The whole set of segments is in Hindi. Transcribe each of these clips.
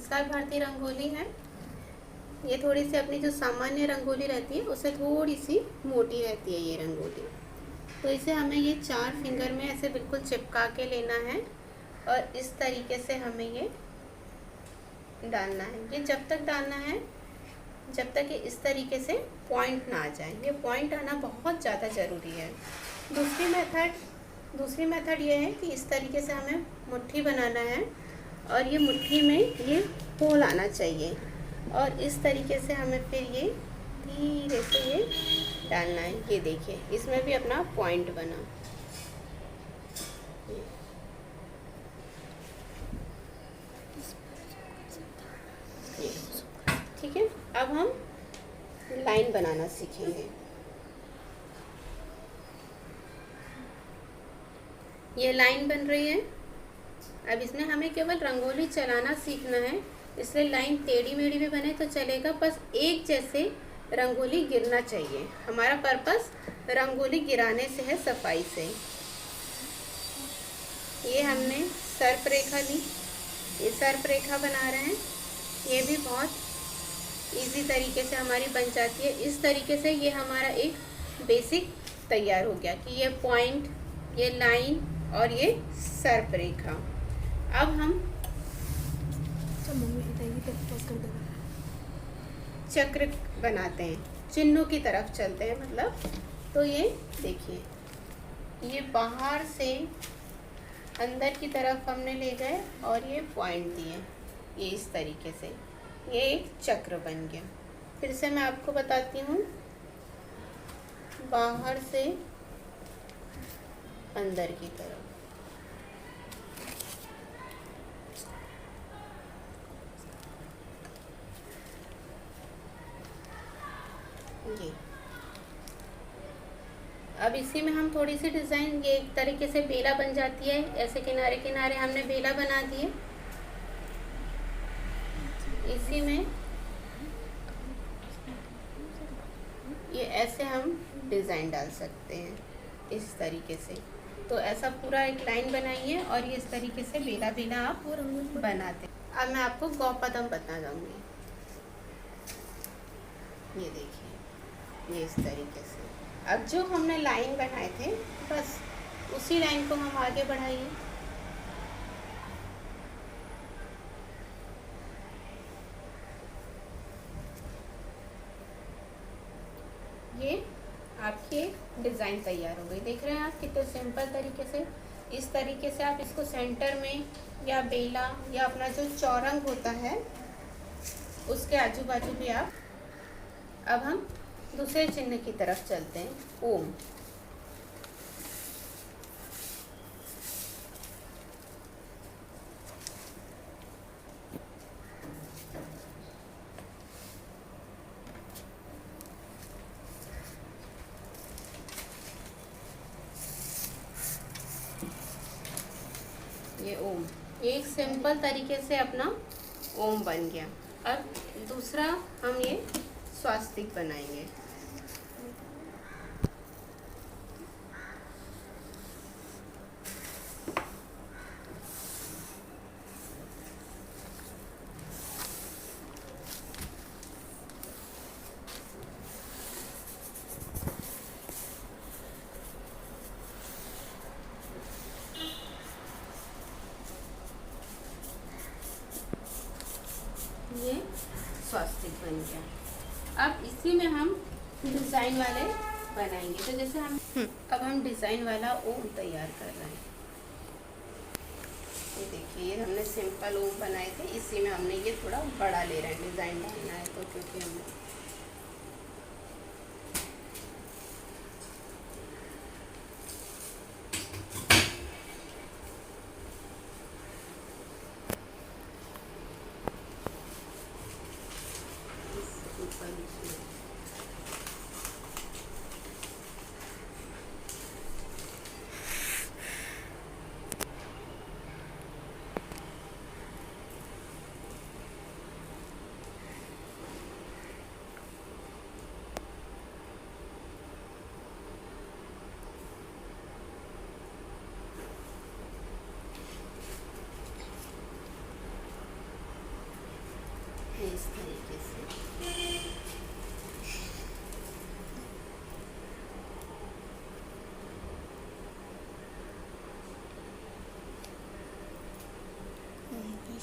संस्कार भारती रंगोली है। ये थोड़ी सी अपनी जो सामान्य रंगोली रहती है उससे थोड़ी सी मोटी रहती है ये रंगोली। तो इसे हमें ये 4 फिंगर में ऐसे बिल्कुल चिपका के लेना है और इस तरीके से हमें ये डालना है। ये जब तक डालना है जब तक कि इस तरीके से पॉइंट ना आ जाए। ये पॉइंट आना बहुत ज़्यादा ज़रूरी है। दूसरी मेथड ये है कि इस तरीके से हमें मुट्ठी बनाना है और ये मुट्ठी में ये होल आना चाहिए और इस तरीके से हमें फिर ये धीरे से ये डालना है। ये देखिए इसमें भी अपना पॉइंट बना। ठीक है, अब हम लाइन बनाना सीखेंगे। ये लाइन बन रही है। अब इसमें हमें केवल रंगोली चलाना सीखना है, इसलिए लाइन टेढ़ी मेढ़ी भी बने तो चलेगा, बस एक जैसे रंगोली गिरना चाहिए। हमारा पर्पस रंगोली गिराने से है, सफाई से। ये हमने सर्प रेखा ली, ये सर्प रेखा बना रहे हैं। ये भी बहुत इजी तरीके से हमारी बन जाती है। इस तरीके से ये हमारा एक बेसिक तैयार हो गया कि ये पॉइंट, ये लाइन और ये सर्प रेखा। अब हम चक्र बनाते हैं, चिन्हों की तरफ चलते हैं मतलब। तो ये देखिए, ये बाहर से अंदर की तरफ हमने ले गए और ये पॉइंट दिए, ये इस तरीके से ये एक चक्र बन गया। फिर से मैं आपको बताती हूँ, बाहर से अंदर की तरफ, ये। अब इसी में हम थोड़ी सी डिज़ाइन, ये एक तरीके से बेला बन जाती है। ऐसे किनारे किनारे हमने बेला बना दिए। इसी में ये ऐसे हम डिज़ाइन डाल सकते हैं इस तरीके से। तो ऐसा पूरा एक लाइन बनाइए और ये इस तरीके से बेला बेला आप बनाते। अब मैं आपको गौपदम बता दूँगी। ये देखिए, ये इस तरीके से। अब जो हमने लाइन बनाए थे, बस उसी लाइन को हम आगे बढ़ाइए। ये आपकी एक डिज़ाइन तैयार हो गई। देख रहे हैं आप कितने सिंपल तरीके से। इस तरीके से आप इसको सेंटर में या बेला या अपना जो चौरंग होता है उसके आजू बाजू भी आप। अब हम दूसरे चिन्ह की तरफ चलते हैं, ओम। ये ओम, एक सिंपल तरीके से अपना ओम बन गया। अब दूसरा हम ये स्वास्तिक बनाएंगे। ये स्वास्तिक बन गया। अब इसी में हम डिज़ाइन वाले बनाएंगे। तो जैसे हम अब हम डिज़ाइन वाला ओम तैयार कर रहे हैं। ये देखिए, ये हमने सिंपल ओम बनाए थे, इसी में हमने ये थोड़ा बड़ा ले रहे हैं, डिज़ाइन डालना है तो, क्योंकि हमने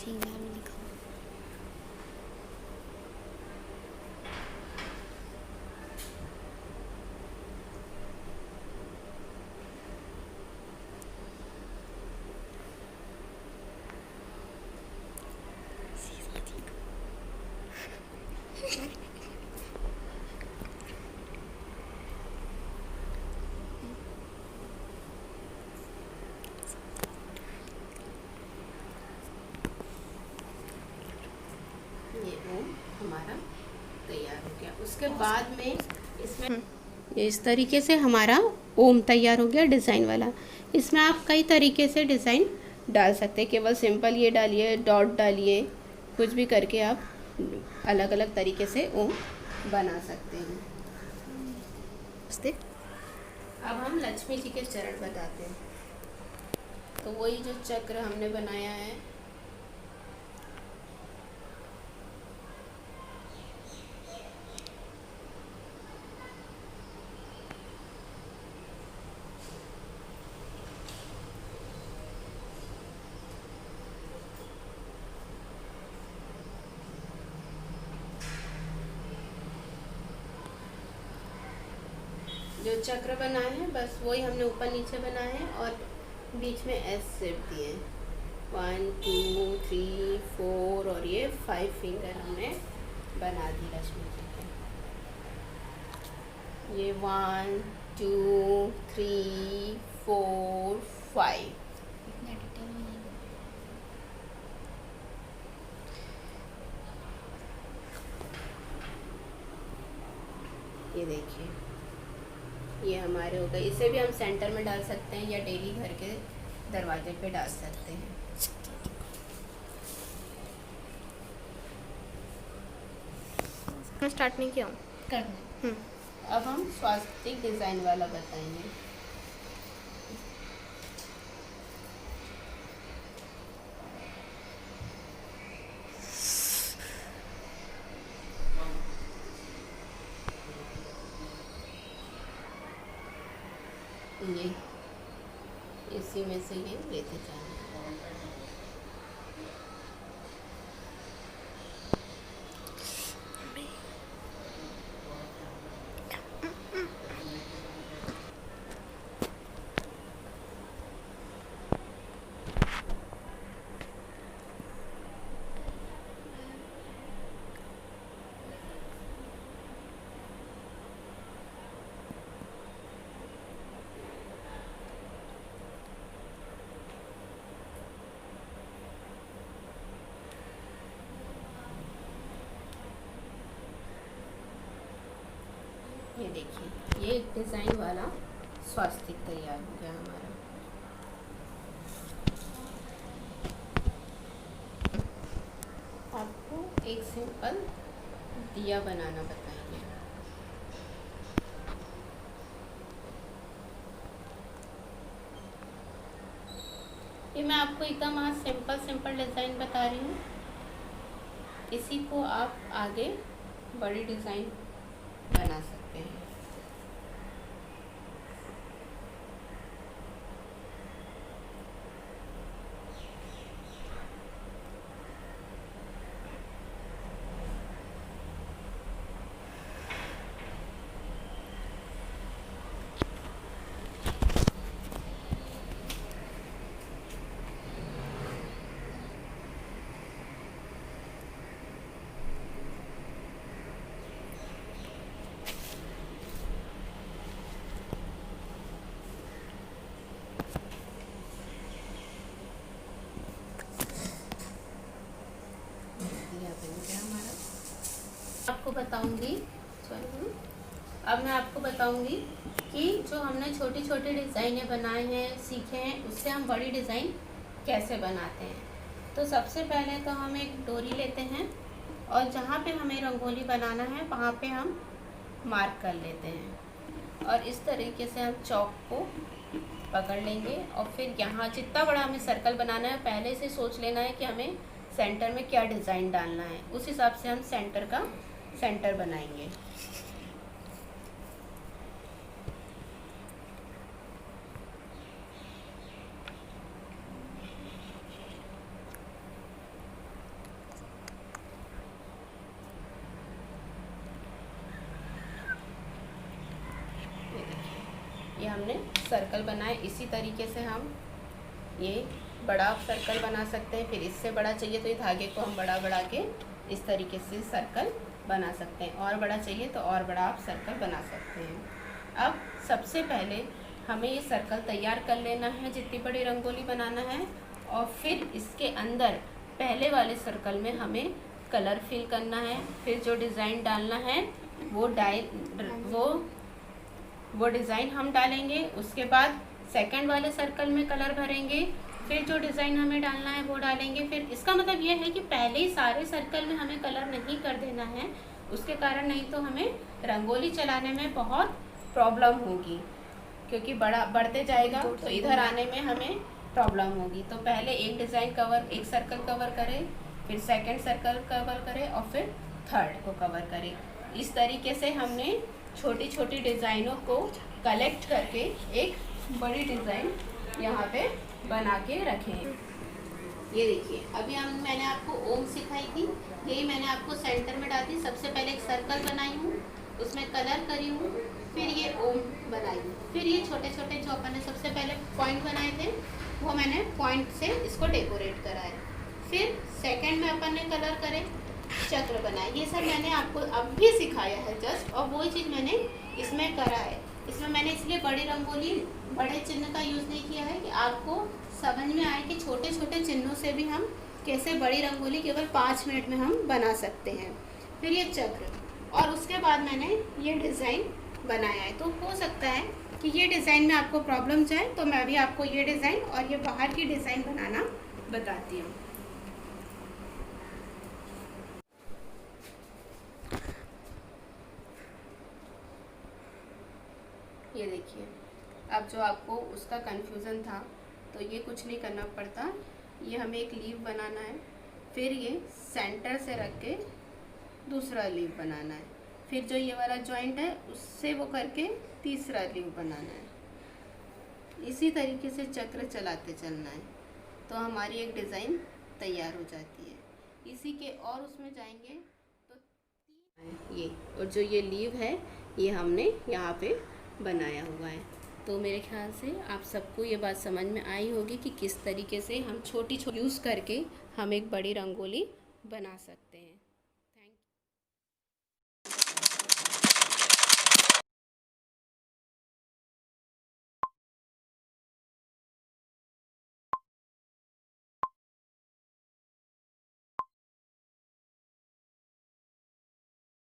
सिंगार में लिखा हुआ। ये ओम हमारा तैयार हो गया। उसके बाद में इसमें ये इस तरीके से हमारा ओम तैयार हो गया डिज़ाइन वाला। इसमें आप कई तरीके से डिज़ाइन डाल सकते हैं, केवल सिंपल ये डालिए, डॉट डालिए, कुछ भी करके आप अलग अलग तरीके से ओम बना सकते हैं। अब हम लक्ष्मी जी के चरण बताते हैं। तो वही जो चक्र हमने बनाया है, जो चक्र बना है बस वही हमने ऊपर नीचे बना है और बीच में एस शेप दिए, 1 2 3 4 और ये 5 फिंगर हमने बना दी लक्ष्मी जी के। ये 1 2 3 4 5। इतना डिटेल में नहीं। ये देखिए, ये हमारे हो गए। इसे भी हम सेंटर में डाल सकते हैं या डेली घर के दरवाजे पे डाल सकते हैं। मैं स्टार्ट नहीं किया हूँ करना। अब हम स्वास्तिक डिज़ाइन वाला बताएंगे। ये इसी में से ये लेते जाना। ये देखिए, ये डिज़ाइन वाला स्वास्तिक तैयार हो गया हमारा। आपको एक सिंपल दिया बनाना बताएंगे। ये मैं आपको एकदम आज सिंपल डिज़ाइन बता रही हूँ। इसी को आप आगे बड़ी डिज़ाइन बना सकते हैं। आपको बताऊंगी, अब मैं आपको बताऊंगी कि जो हमने छोटी छोटी डिज़ाइनें बनाए हैं, सीखे हैं, उससे हम बड़ी डिज़ाइन कैसे बनाते हैं। तो सबसे पहले तो हम एक डोरी लेते हैं और जहाँ पे हमें रंगोली बनाना है वहाँ पे हम मार्क कर लेते हैं और इस तरीके से हम चौक को पकड़ लेंगे और फिर यहाँ जितना बड़ा हमें सर्कल बनाना है पहले से सोच लेना है कि हमें सेंटर में क्या डिज़ाइन डालना है, उस हिसाब से हम सेंटर बनाएंगे। सर्कल बनाए, इसी तरीके से हम ये बड़ा सर्कल बना सकते हैं। फिर इससे बड़ा चाहिए तो ये धागे को हम बढ़ा के इस तरीके से सर्कल बना सकते हैं। और बड़ा चाहिए तो और बड़ा आप सर्कल बना सकते हैं। अब सबसे पहले हमें ये सर्कल तैयार कर लेना है जितनी बड़ी रंगोली बनाना है, और फिर इसके अंदर पहले वाले सर्कल में हमें कलर फिल करना है। फिर जो डिज़ाइन डालना है वो डिज़ाइन हम डालेंगे। उसके बाद सेकंड वाले सर्कल में कलर भरेंगे, फिर जो डिज़ाइन हमें डालना है वो डालेंगे। फिर इसका मतलब ये है कि पहले ही सारे सर्कल में हमें कलर नहीं कर देना है, उसके कारण नहीं तो हमें रंगोली चलाने में बहुत प्रॉब्लम होगी, क्योंकि बढ़ते जाएगा तो इधर आने में हमें प्रॉब्लम होगी। तो पहले एक सर्कल कवर करें, फिर सेकंड सर्कल कवर करें और फिर थर्ड को कवर करें। इस तरीके से हमने छोटी छोटी डिज़ाइनों को कलेक्ट करके एक बड़ी डिज़ाइन यहाँ पे बना के रखें। ये देखिए, अभी मैंने आपको ओम सिखाई थी, यही मैंने आपको सेंटर में डाली। सबसे पहले एक सर्कल बनाई हूँ, उसमें कलर करी हूँ, फिर ये ओम बनाई हूँ, फिर ये छोटे छोटे जो अपन ने सबसे पहले पॉइंट बनाए थे वो मैंने पॉइंट से इसको डेकोरेट करा है। फिर सेकंड में अपन ने कलर करे, चक्र बनाए। ये सब मैंने आपको अब भी सिखाया है जस्ट, और वही चीज़ मैंने इसमें करा है। इसमें मैंने इसलिए बड़ी रंगोली बड़े चिन्ह का यूज़ नहीं किया है कि आपको समझ में आए कि छोटे छोटे चिन्हों से भी हम कैसे बड़ी रंगोली केवल 5 मिनट में हम बना सकते हैं। फिर ये चक्र, और उसके बाद मैंने ये डिज़ाइन बनाया है। तो हो सकता है कि ये डिज़ाइन में आपको प्रॉब्लम जाए, तो मैं अभी आपको ये डिज़ाइन और ये बाहर की डिज़ाइन बनाना बताती हूँ। ये देखिए, अब जो आपको उसका कन्फ्यूज़न था तो ये कुछ नहीं करना पड़ता, ये हमें एक लीव बनाना है, फिर ये सेंटर से रख के दूसरा लीव बनाना है, फिर जो ये वाला जॉइंट है उससे वो करके तीसरा लीव बनाना है। इसी तरीके से चक्र चलाते चलना है तो हमारी एक डिज़ाइन तैयार हो जाती है। इसी के और उसमें जाएंगे तो ये, और जो ये लीव है ये हमने यहाँ पे बनाया हुआ है। तो मेरे ख्याल से आप सबको ये बात समझ में आई होगी कि किस तरीके से हम छोटी यूज़ करके हम एक बड़ी रंगोली बना सकते हैं।